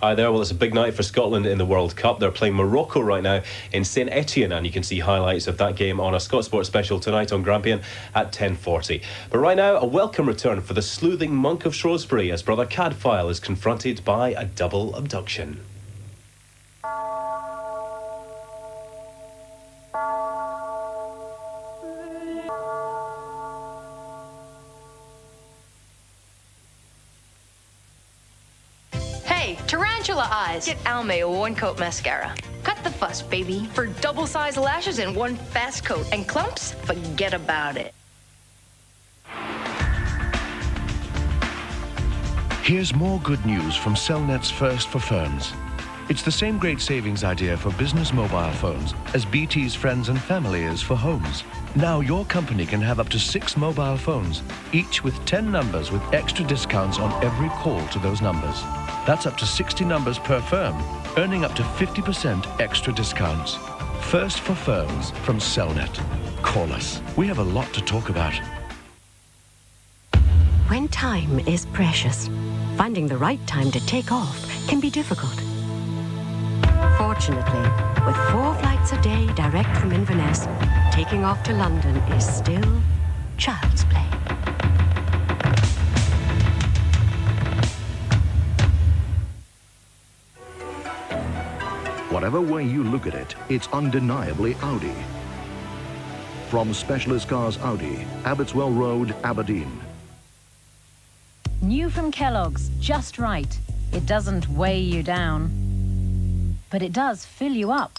Hi there. Well, it's a big night for Scotland in the World Cup. They're playing Morocco right now in St Etienne, and you can see highlights of that game on a Scott Sports special tonight on Grampian at 10:40. But right now, a welcome return for the sleuthing monk of Shrewsbury as Brother Cadfael is confronted by a double abduction. Hey, tarantula eyes. Get Almay a one-coat mascara. Cut the fuss, baby. For double-sized lashes in one fast coat. And clumps? Forget about it. Here's more good news from Cellnet's First for Firms. It's the same great savings idea for business mobile phones as BT's Friends and Family is for homes. Now your company can have up to 6 mobile phones, each with 10 numbers with extra discounts on every call to those numbers. That's up to 60 numbers per firm, earning up to 50% extra discounts. First for Firms from Cellnet. Call us. We have a lot to talk about. When time is precious, finding the right time to take off can be difficult. Fortunately, with 4 flights a day direct from Inverness, taking off to London is still child's play. Whatever way you look at it, it's undeniably Audi. From Specialist Cars Audi, Abbotswell Road, Aberdeen. New from Kellogg's, just right. It doesn't weigh you down, but it does fill you up.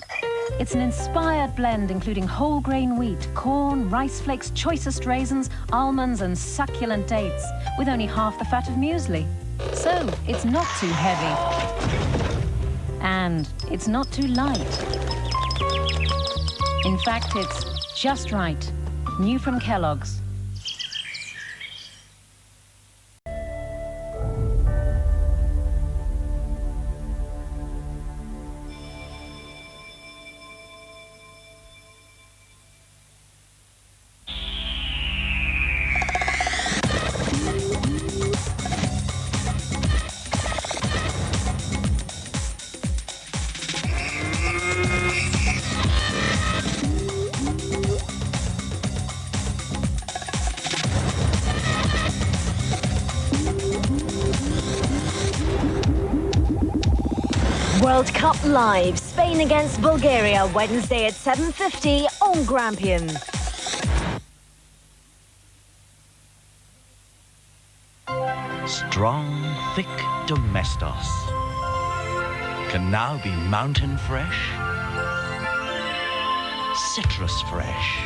It's an inspired blend including whole grain wheat, corn, rice flakes, choicest raisins, almonds and succulent dates, with only half the fat of muesli. So it's not too heavy. And it's not too light. In fact, it's just right. New from Kellogg's. World Cup Live, Spain against Bulgaria, Wednesday at 7:50 on Grampian. Strong, thick Domestos can now be mountain fresh, citrus fresh,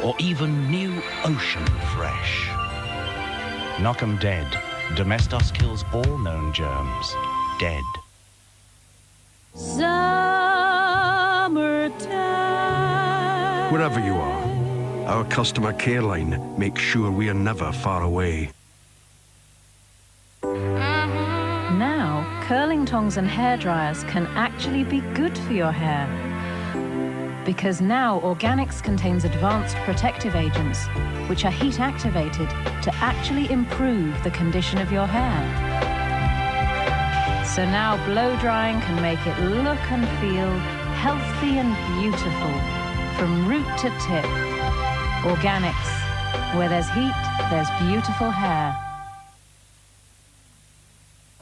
or even new ocean fresh. Knock 'em dead. Domestos kills all known germs. Dead. Summertime. Wherever you are, our customer care line makes sure we are never far away. Now, curling tongs and hair dryers can actually be good for your hair. Because now Organics contains advanced protective agents, which are heat activated to actually improve the condition of your hair. So now blow drying can make it look and feel healthy and beautiful from root to tip. Organics. Where there's heat, there's beautiful hair.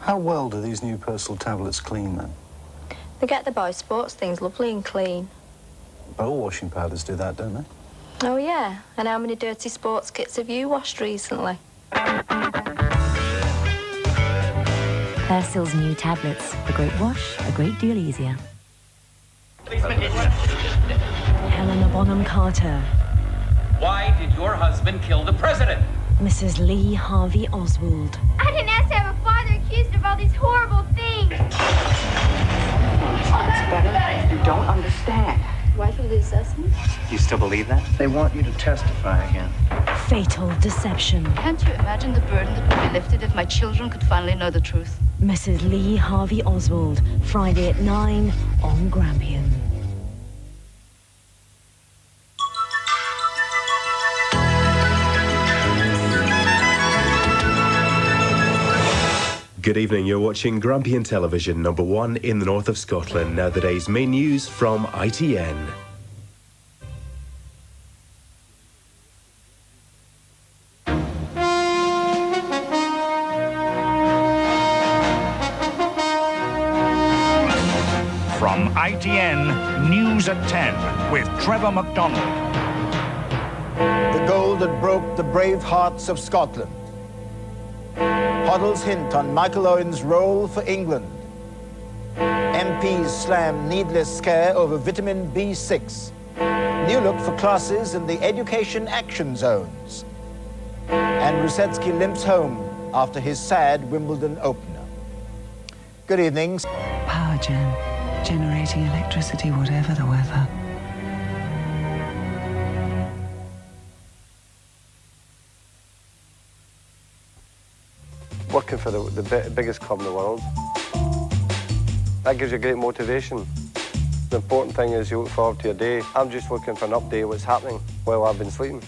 How well do these new personal tablets clean then? They get the boy sports things lovely and clean. Bowl washing powders do that, don't they? Oh yeah, and how many dirty sports kits have you washed recently? Persil's new tablets. A great wash, a great deal easier. Helena Bonham Carter. Why did your husband kill the president? Mrs. Lee Harvey Oswald. I didn't ask to have a father accused of all these horrible things. Inspector, you don't understand. Wife of the assassin? You still believe that? They want you to testify again. Fatal Deception. Can't you imagine the burden that would be lifted if my children could finally know the truth? Mrs. Lee Harvey Oswald. Friday at 9 on Grampian. Good evening, you're watching Grampian Television, number 1 in the north of Scotland. Now the day's main news from ITN. From ITN, News at 10 with Trevor MacDonald. The goal that broke the brave hearts of Scotland. Hoddle's hint on Michael Owen's role for England. MPs slam needless scare over vitamin B6. New look for classes in the education action zones. And Rusetsky limps home after his sad Wimbledon opener. Good evening. Power gen, generating electricity whatever the weather. Working for the biggest club in the world. That gives you great motivation. The important thing is you look forward to your day. I'm just looking for an update of what's happening while I've been sleeping.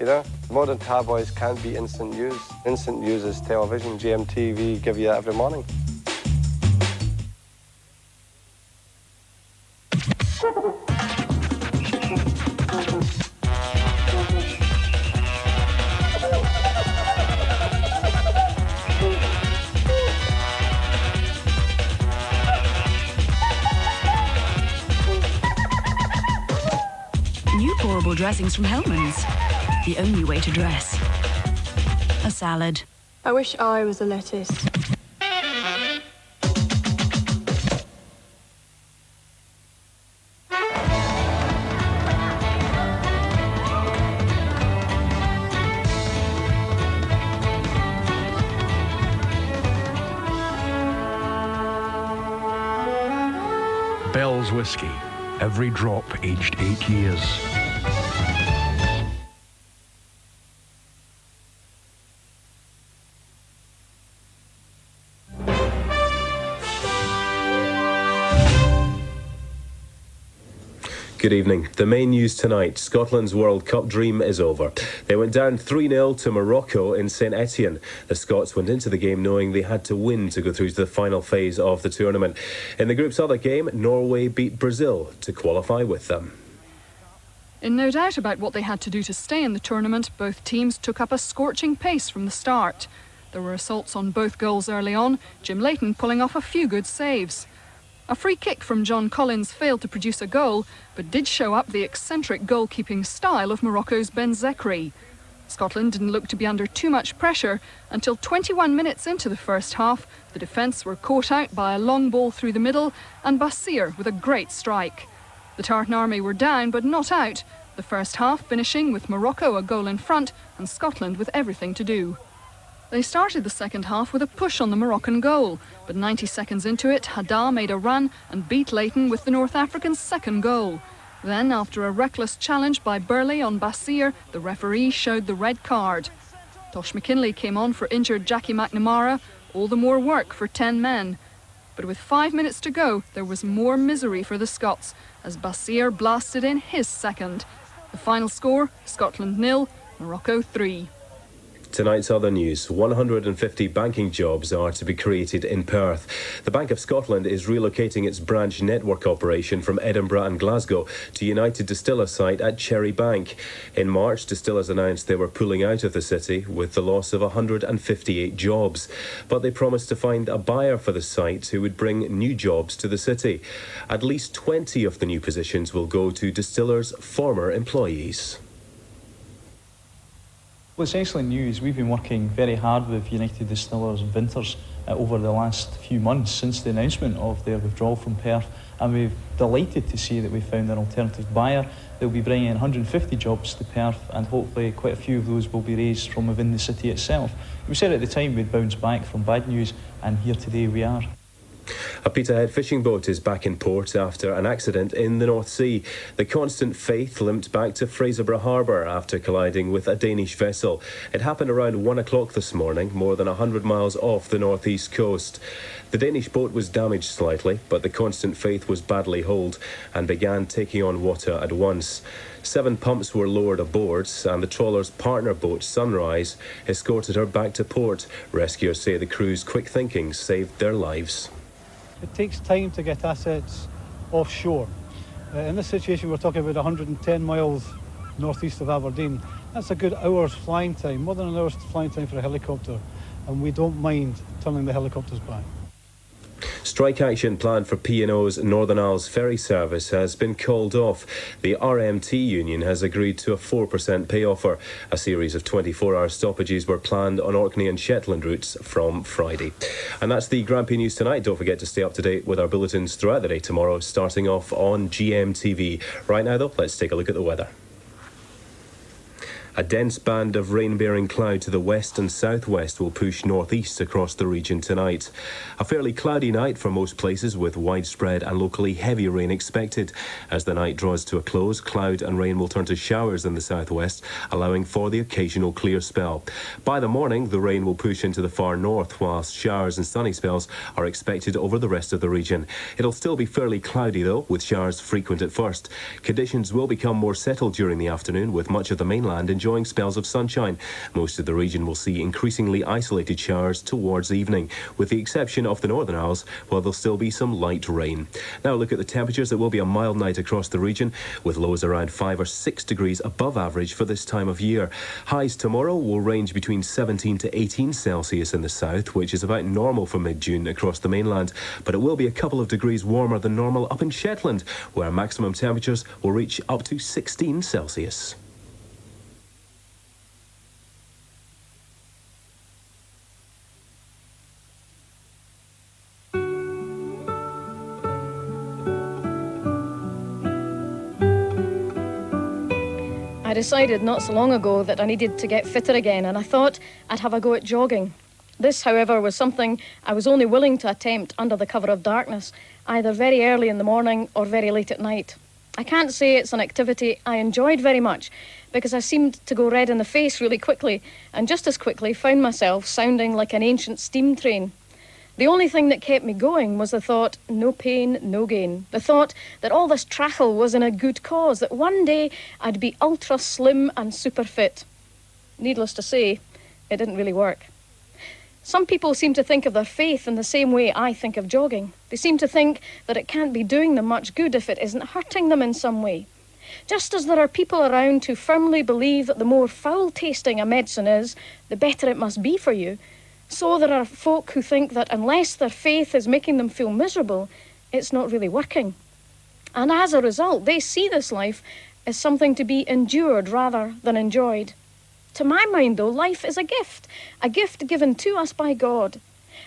You know, modern tabloids can't be instant news. Instant news is television, GMTV give you that every morning. New pourable dressings from Hellman's. The only way to dress. A salad. I wish I was a lettuce. Bell's Whiskey. Every drop aged 8 years. Good evening. The main news tonight, Scotland's World Cup dream is over. They went down 3-0 to Morocco in St Etienne. The Scots went into the game knowing they had to win to go through to the final phase of the tournament. In the group's other game, Norway beat Brazil to qualify with them. In no doubt about what they had to do to stay in the tournament, both teams took up a scorching pace from the start. There were assaults on both goals early on, Jim Leighton pulling off a few good saves. A free kick from John Collins failed to produce a goal, but did show up the eccentric goalkeeping style of Morocco's Ben Zekri. Scotland didn't look to be under too much pressure until 21 minutes into the first half. The defence were caught out by a long ball through the middle and Basir with a great strike. The Tartan Army were down but not out, the first half finishing with Morocco a goal in front and Scotland with everything to do. They started the second half with a push on the Moroccan goal, but 90 seconds into it, Hadda made a run and beat Leighton with the North African's second goal. Then, after a reckless challenge by Burley on Basir, the referee showed the red card. Tosh McKinley came on for injured Jackie McNamara, all the more work for 10 men. But with 5 minutes to go, there was more misery for the Scots, as Basir blasted in his second. The final score, Scotland 0, Morocco 3. Tonight's other news, 150 banking jobs are to be created in Perth. The Bank of Scotland is relocating its branch network operation from Edinburgh and Glasgow to United Distillers site at Cherry Bank. In March, Distillers announced they were pulling out of the city with the loss of 158 jobs. But they promised to find a buyer for the site who would bring new jobs to the city. At least 20 of the new positions will go to Distillers' former employees. Well, it's excellent news. We've been working very hard with United Distillers and Vintners over the last few months since the announcement of their withdrawal from Perth, and we're delighted to see that we found an alternative buyer. They'll be bringing 150 jobs to Perth, and hopefully quite a few of those will be raised from within the city itself. We said at the time we'd bounce back from bad news, and here today we are. A Peterhead fishing boat is back in port after an accident in the North Sea. The Constant Faith limped back to Fraserburgh Harbour after colliding with a Danish vessel. It happened around 1 o'clock this morning, more than 100 miles off the northeast coast. The Danish boat was damaged slightly, but the Constant Faith was badly holed and began taking on water at once. 7 pumps were lowered aboard, and the trawler's partner boat, Sunrise, escorted her back to port. Rescuers say the crew's quick thinking saved their lives. It takes time to get assets offshore. In this situation, we're talking about 110 miles northeast of Aberdeen. That's a good hour's flying time, more than an hour's flying time for a helicopter, and we don't mind turning the helicopters back. Strike action planned for P&O's Northern Isles ferry service has been called off. The RMT union has agreed to a 4% pay offer. A series of 24-hour stoppages were planned on Orkney and Shetland routes from Friday. And that's the Grampian News tonight. Don't forget to stay up to date with our bulletins throughout the day tomorrow, starting off on GMTV. Right now, though, let's take a look at the weather. A dense band of rain-bearing cloud to the west and southwest will push northeast across the region tonight. A fairly cloudy night for most places, with widespread and locally heavy rain expected. As the night draws to a close, cloud and rain will turn to showers in the southwest, allowing for the occasional clear spell. By the morning, the rain will push into the far north, whilst showers and sunny spells are expected over the rest of the region. It'll still be fairly cloudy, though, with showers frequent at first. Conditions will become more settled during the afternoon, with much of the mainland enjoying spells of sunshine. Most of the region will see increasingly isolated showers towards evening, with the exception of the Northern Isles, where there'll still be some light rain. Now look at the temperatures. It will be a mild night across the region, with lows around 5 or 6 degrees above average for this time of year. Highs tomorrow will range between 17 to 18 Celsius in the south, which is about normal for mid-June across the mainland, but it will be a couple of degrees warmer than normal up in Shetland, where maximum temperatures will reach up to 16 Celsius. I decided not so long ago that I needed to get fitter again, and I thought I'd have a go at jogging. This, however, was something I was only willing to attempt under the cover of darkness, either very early in the morning or very late at night. I can't say it's an activity I enjoyed very much, because I seemed to go red in the face really quickly, and just as quickly found myself sounding like an ancient steam train. The only thing that kept me going was the thought, no pain, no gain. The thought that all this travel was in a good cause, that one day I'd be ultra slim and super fit. Needless to say, it didn't really work. Some people seem to think of their faith in the same way I think of jogging. They seem to think that it can't be doing them much good if it isn't hurting them in some way. Just as there are people around who firmly believe that the more foul-tasting a medicine is, the better it must be for you, so there are folk who think that unless their faith is making them feel miserable, it's not really working. And as a result, they see this life as something to be endured rather than enjoyed. To my mind, though, life is a gift given to us by God.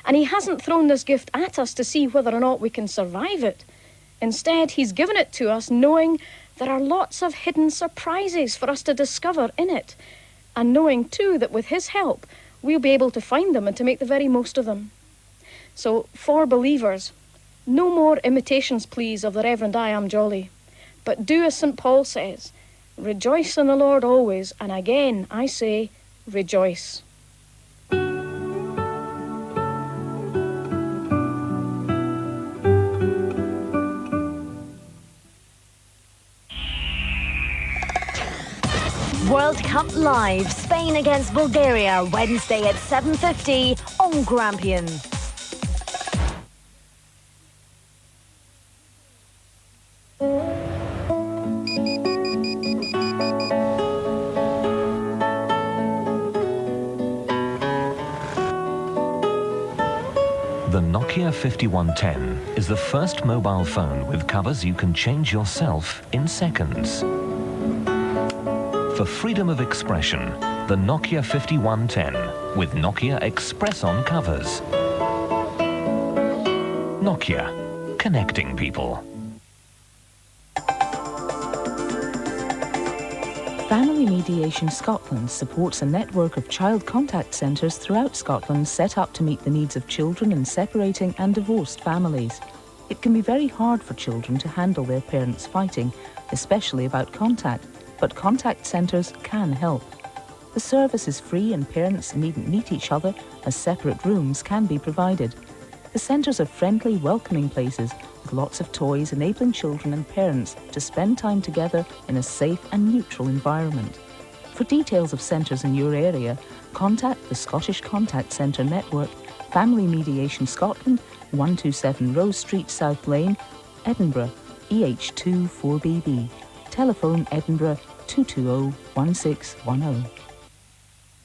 And He hasn't thrown this gift at us to see whether or not we can survive it. Instead, He's given it to us knowing there are lots of hidden surprises for us to discover in it, and knowing, too, that with His help, we'll be able to find them and to make the very most of them. So, for believers, no more imitations, please, of the Reverend I Am Jolly, but do as St. Paul says, rejoice in the Lord always, and again I say, rejoice. World Cup Live, Spain against Bulgaria, Wednesday at 7:50 on Grampian. The Nokia 5110 is the first mobile phone with covers you can change yourself in seconds. For freedom of expression, the Nokia 5110 with Nokia Express-On covers. Nokia, connecting people. Family Mediation Scotland supports a network of child contact centres throughout Scotland set up to meet the needs of children in separating and divorced families. It can be very hard for children to handle their parents fighting, especially about contact, but contact centres can help. The service is free and parents needn't meet each other, as separate rooms can be provided. The centres are friendly, welcoming places with lots of toys, enabling children and parents to spend time together in a safe and neutral environment. For details of centres in your area, contact the Scottish Contact Centre Network, Family Mediation Scotland, 127 Rose Street, South Lane, Edinburgh, EH2 4BB. Telephone Edinburgh 220 1610.